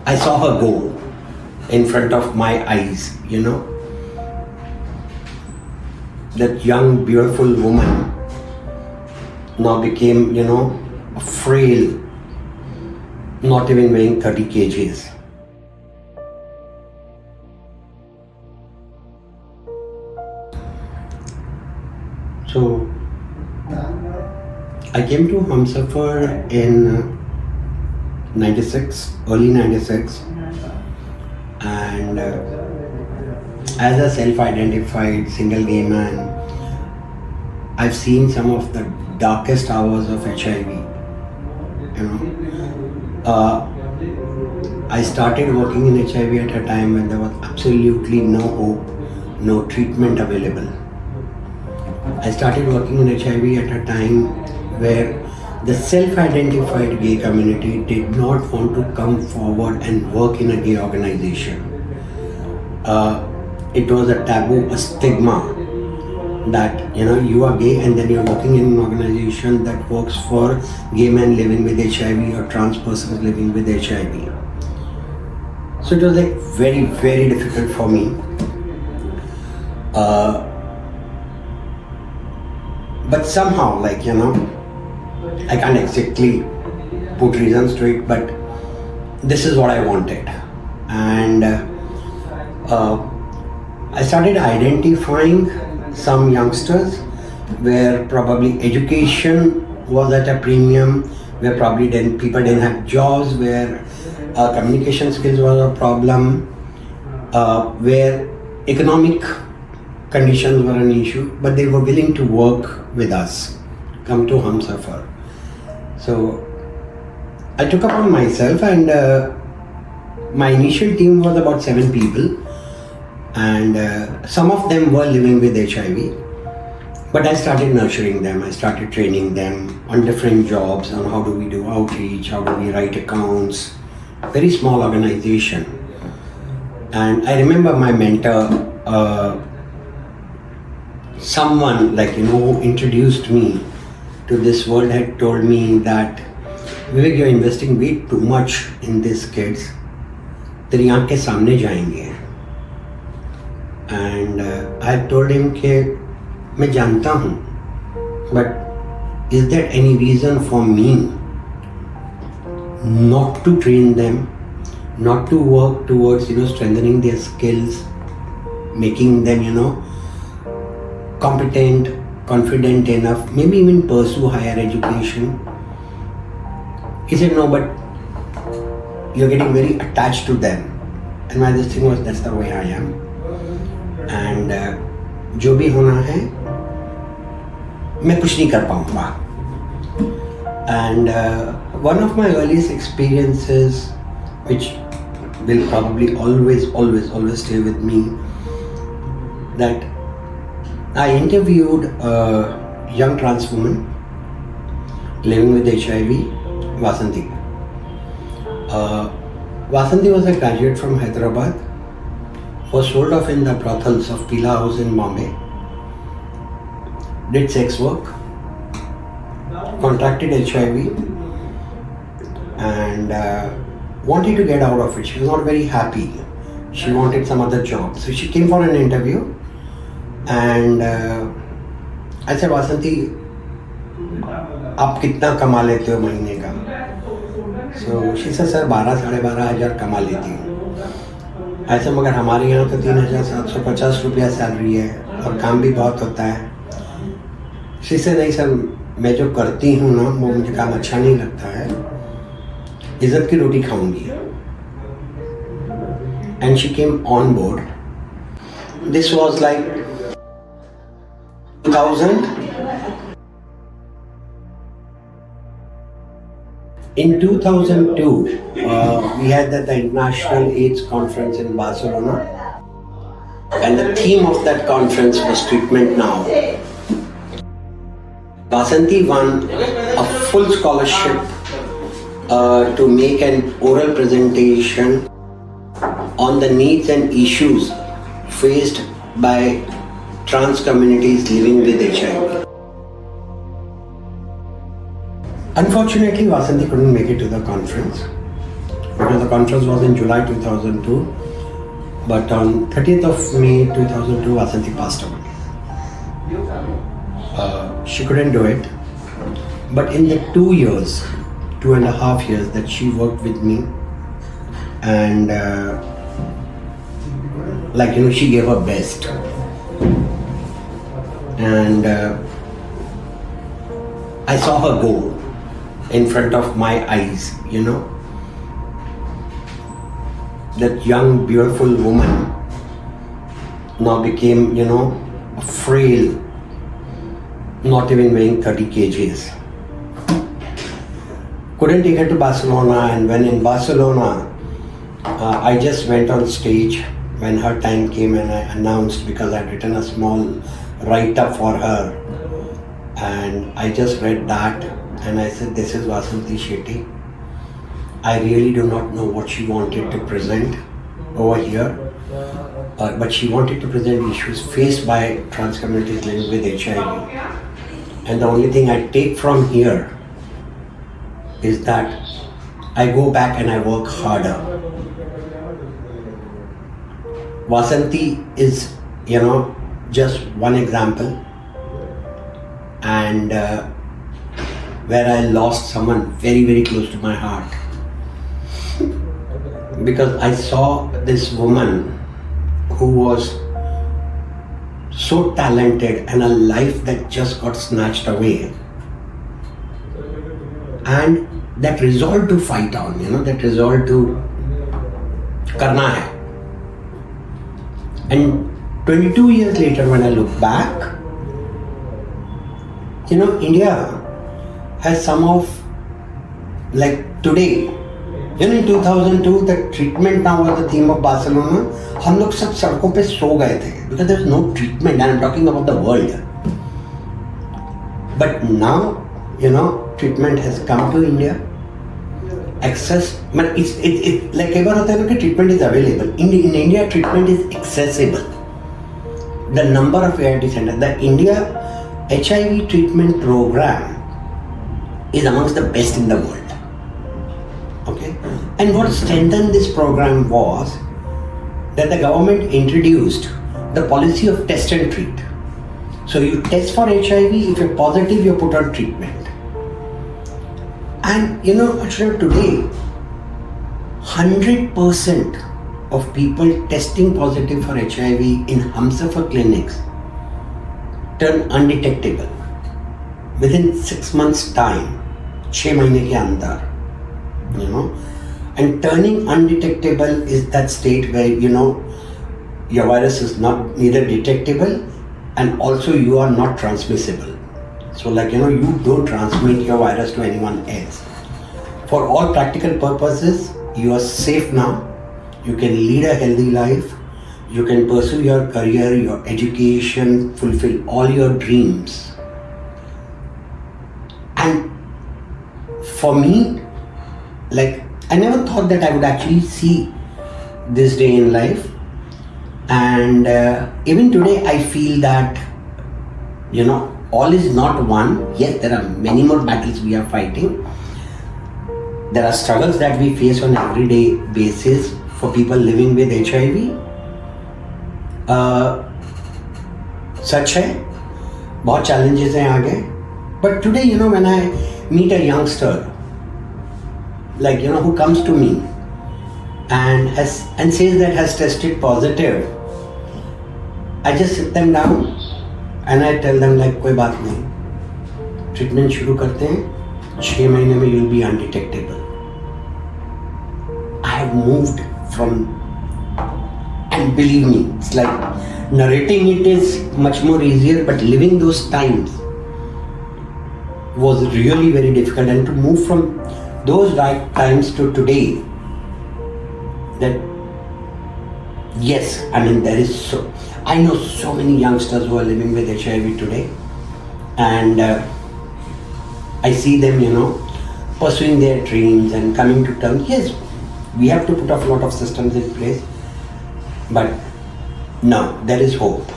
I saw her go in front of my eyes, That young, beautiful woman now became, a frail, not even weighing 30 kgs. So, I came to Humsafar in 96, early 96, and as a self-identified single gay man, I've seen some of the darkest hours of HIV. I started working in HIV at a time when there was absolutely no hope, no treatment available. I started working in HIV at a time where the self-identified gay community did not want to come forward and work in a gay organization. It was a taboo, a stigma that you are gay and then you're working in an organization that works for gay men living with HIV or trans persons living with HIV. So it was like very, very difficult for me. But somehow, I can't exactly put reasons to it, but this is what I wanted. And I started identifying some youngsters where probably education was at a premium, where probably then people didn't have jobs, where communication skills was a problem, where economic conditions were an issue, but they were willing to work with us, come to Humsafar. So I took upon myself, and my initial team was about 7 people, and some of them were living with HIV, but I started nurturing them. I started training them on different jobs, on how do we do outreach, how do we write accounts, very small organization. And I remember my mentor, someone who introduced me to this world had told me that, Vivek, you're investing way too much in these kids. तेरी आँख के सामने जाएंगे. And I told him कि मैं जानता हूँ, but is there any reason for me not to train them, not to work towards strengthening their skills, making them competent, confident enough, maybe even pursue higher education? He said, no, but you're getting very attached to them. And my this thing was, that's the way I am. And जो भी होना है, मैं कुछ नहीं कर पाऊँगा. And one of my earliest experiences, which will probably always stay with me, that I interviewed a young trans woman living with HIV, Vasanti. Vasanti was a graduate from Hyderabad, was sold off in the brothels of Pila House in Bombay, did sex work, contracted HIV, and wanted to get out of it. She was not very happy. She wanted some other job. So she came for an interview. And I said, Vasanti, आप कितना कमा लेते हो महीने का? So she said, sir 12-12,500 कमा लेती हूँ. ऐसे मगर हमारे यहाँ तो 3,750 रुपया सैलरी है और काम भी बहुत होता है. She said, नहीं सर, मैं जो करती हूँ ना, वो मुझे काम अच्छा नहीं लगता है. इज्जत की रोटी खाऊंगी. And she came on board. This was like 2000. In 2002, we had the International AIDS Conference in Barcelona, and the theme of that conference was Treatment Now. Vasanti won a full scholarship to make an oral presentation on the needs and issues faced by trans communities living with HIV. Unfortunately, Vasanti couldn't make it to the conference because the conference was in July 2002, but on 30th of May 2002, Vasanti passed away. She couldn't do it, but in the 2.5 years that she worked with me, and she gave her best, and I saw her go in front of my eyes, that young beautiful woman now became, frail, not even weighing 30 kgs. Couldn't take her to Barcelona, and when in Barcelona, I just went on stage when her time came, and I announced, because I'd written a small write-up for her, and I just read that, and I said, this is Vasanti Shetty. I really do not know what she wanted to present over here, but she wanted to present issues faced by trans communities living with HIV. And the only thing I take from here is that I go back and I work harder. Vasanti is, just one example, and where I lost someone very, very close to my heart. Because I saw this woman who was so talented, and a life that just got snatched away. And that resolve to fight on, that resolve to karna hai. And 22 years later, when I look back, India has some of, today, in 2002, the treatment now was the theme of Barcelona. हम लोग सब सड़कों पे सो गए थे because there was no treatment, and I'm talking about the world. But now, treatment has come to India. Access, but it's like कई बार होता है ना कि treatment is available. In India, treatment is accessible. The number of ART centers, the India HIV treatment program is amongst the best in the world. Okay, and what strengthened this program was that the government introduced the policy of test and treat. So you test for HIV, if you're positive, you're put on treatment. And actually today, 100% of people testing positive for HIV in Humsafar clinics turn undetectable within 6 months time, 6 महीने के अंदर, and turning undetectable is that state where your virus is neither detectable and also you are not transmissible. So you don't transmit your virus to anyone else. For all practical purposes, you are safe now. You can lead a healthy life. You can pursue your career, your education, fulfill all your dreams. And for me, I never thought that I would actually see this day in life. And even today, I feel that, all is not won. Yes, there are many more battles we are fighting. There are struggles that we face on an everyday basis for people living with HIV. सच है, बहुत challenges हैं आगे. But today, when I meet a youngster, who comes to me and says that has tested positive, I just sit them down and I tell them कोई बात नहीं, treatment शुरू करते हैं, 6 महीने में you'll be undetectable. I have moved from, and believe me, it's like narrating it is much more easier, but living those times was really very difficult, and to move from those dark times to today, that yes, there is I know so many youngsters who are living with HIV today, and I see them, pursuing their dreams and coming to terms. Yes, we have to put a lot of systems in place, but no, there is hope.